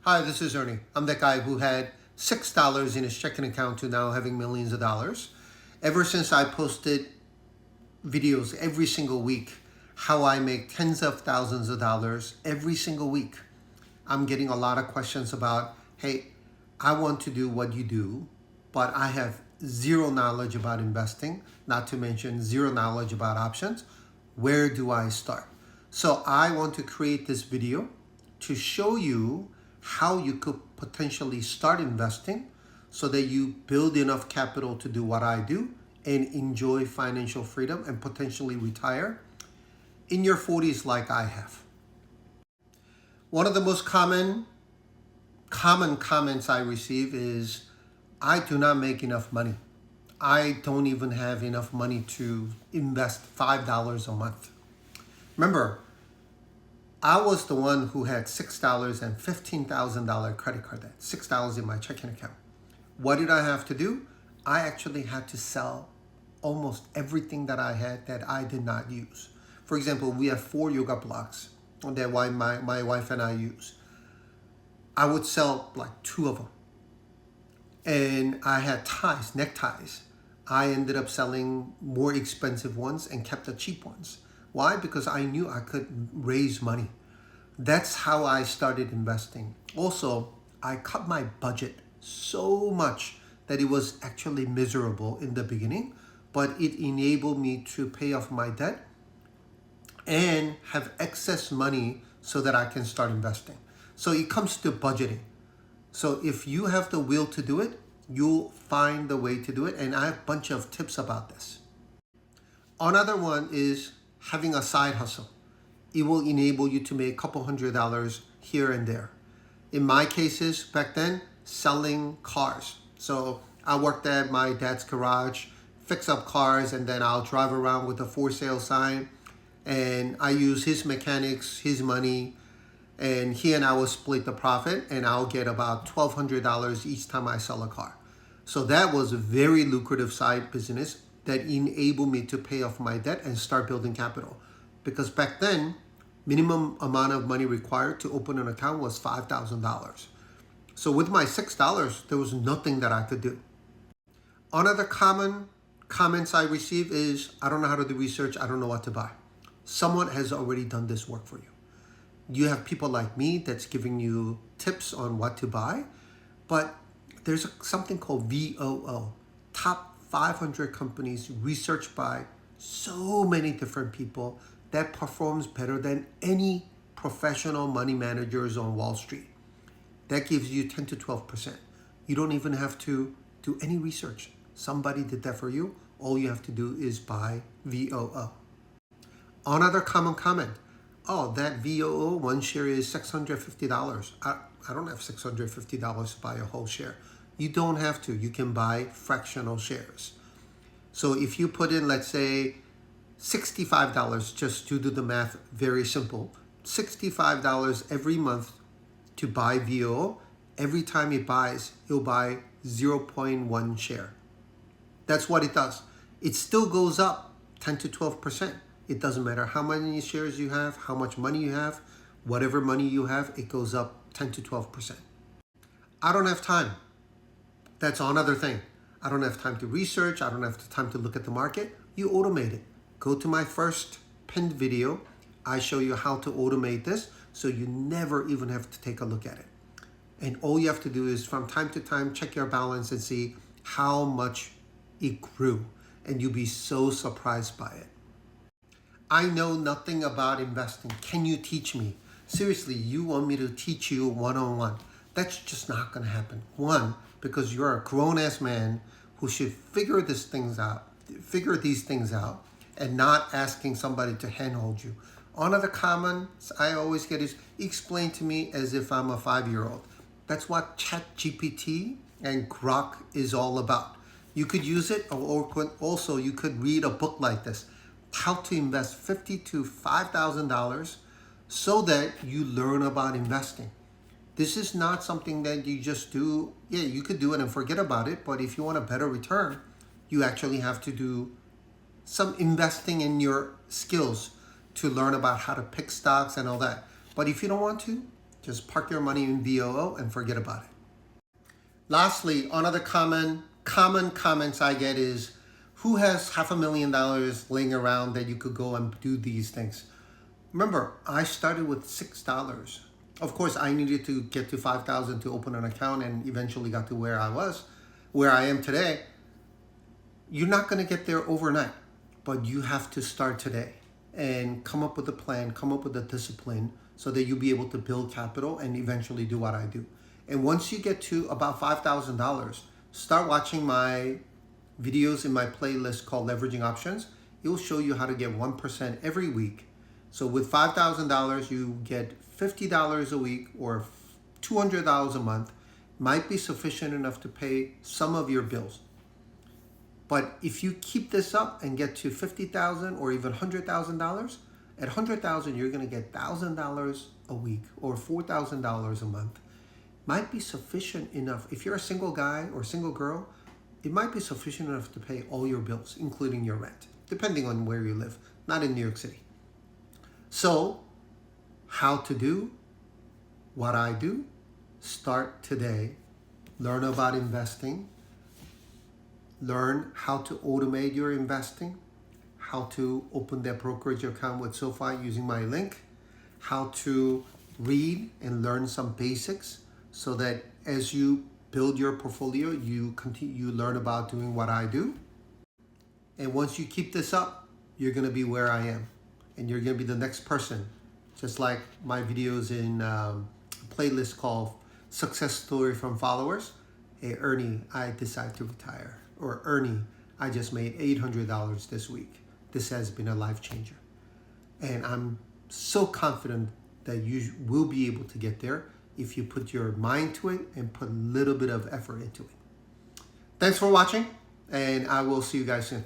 Hi, this is Ernie. I'm that guy who had $6 in his checking account to now having millions of dollars. Ever since I posted videos every single week, how I make tens of thousands of dollars every single week, I'm getting a lot of questions about, hey, I want to do what you do, but I have zero knowledge about investing, not to mention zero knowledge about options. Where do I start? So I want to create this video to show you how you could potentially start investing so that you build enough capital to do what I do and enjoy financial freedom and potentially retire in your 40s like I have. One of the most common comments I receive is, I do not make enough money. I don't even have enough money to invest $5 a month. Remember, I was the one who had $6 and $15,000 credit card debt, $6 in my checking account. What did I have to do? I actually had to sell almost everything that I had that I did not use. For example, we have 4 yoga blocks that my wife and I use. I would sell like 2 of them. And I had ties, neckties. I ended up selling more expensive ones and kept the cheap ones. Why? Because I knew I could raise money. That's how I started investing. Also, I cut my budget so much that it was actually miserable in the beginning, but it enabled me to pay off my debt and have excess money so that I can start investing. So it comes to budgeting. So if you have the will to do it, you'll find the way to do it. And I have a bunch of tips about this. Another one is having a side hustle. It will enable you to make a couple $100 here and there. In my cases, back then, selling cars. So I worked at my dad's garage, fix up cars, and then I'll drive around with a for sale sign. And I use his mechanics, his money, and he and I will split the profit, and I'll get about $1,200 each time I sell a car. So that was a very lucrative side business that enabled me to pay off my debt and start building capital. Because back then, minimum amount of money required to open an account was $5,000. So with my $6, there was nothing that I could do. Another common comments I receive is, I don't know how to do research, I don't know what to buy. Someone has already done this work for you. You have people like me that's giving you tips on what to buy, but there's something called VOO, top 500 companies researched by so many different people that performs better than any professional money managers on Wall Street. That gives you 10 to 12%. You don't even have to do any research. Somebody did that for you. All you have to do is buy VOO. Another common comment, oh, that VOO, one share is $650. I don't have $650 to buy a whole share. You don't have to. You can buy fractional shares. So if you put in, let's say, $65, just to do the math very simple, $65 every month to buy VOO. Every time it buys, you'll buy 0.1 share. That's what it does. It still goes up 10 to 12%. It doesn't matter how many shares you have, how much money you have, whatever money you have, it goes up 10 to 12%. I don't have time. That's another thing. I don't have time to research. I don't have time to look at the market. You automate it. Go to my first pinned video. I show you how to automate this so you never even have to take a look at it. And all you have to do is from time to time, check your balance and see how much it grew. And you'll be so surprised by it. I know nothing about investing. Can you teach me? Seriously, you want me to teach you one-on-one? That's just not going to happen. One, because you're a grown-ass man who should figure these things out, and not asking somebody to handhold you. Another comments I always get is, explain to me as if I'm a 5-year-old. That's what ChatGPT and Grok is all about. You could use it, or also you could read a book like this, how to invest $50,000 to $5,000 so that you learn about investing. This is not something that you just do. Yeah, you could do it and forget about it, but if you want a better return, you actually have to do some investing in your skills to learn about how to pick stocks and all that. But if you don't want to, Just park your money in VOO and forget about it. Lastly, another common comments I get is, who has $500,000 laying around that you could go and do these things? Remember, I started with $6. Of course, I needed to get to 5,000 to open an account and eventually got to where I am today. You're not going to get there overnight, but you have to start today and come up with a plan, come up with a discipline so that you'll be able to build capital and eventually do what I do. And once you get to about $5,000, start watching my videos in my playlist called Leveraging Options. It will show you how to get 1% every week. So with $5,000, you get $50 a week or $200 a month. Might be sufficient enough to pay some of your bills. But if you keep this up and get to $50,000 or even $100,000, at $100,000, you're going to get $1,000 a week or $4,000 a month. Might be sufficient enough. If you're a single guy or single girl, it might be sufficient enough to pay all your bills, including your rent, depending on where you live, not in New York City. So, how to do what I do? Start today. Learn about investing. Learn how to automate your investing. How to open that brokerage account with SoFi using my link. How to read and learn some basics so that as you build your portfolio, you learn about doing what I do. And once you keep this up, you're going to be where I am. And you're going to be the next person. Just like my videos in a playlist called Success Story from Followers. Hey, Ernie, I decided to retire. Or Ernie, I just made $800 this week. This has been a life changer. And I'm so confident that you will be able to get there if you put your mind to it and put a little bit of effort into it. Thanks for watching, and I will see you guys soon.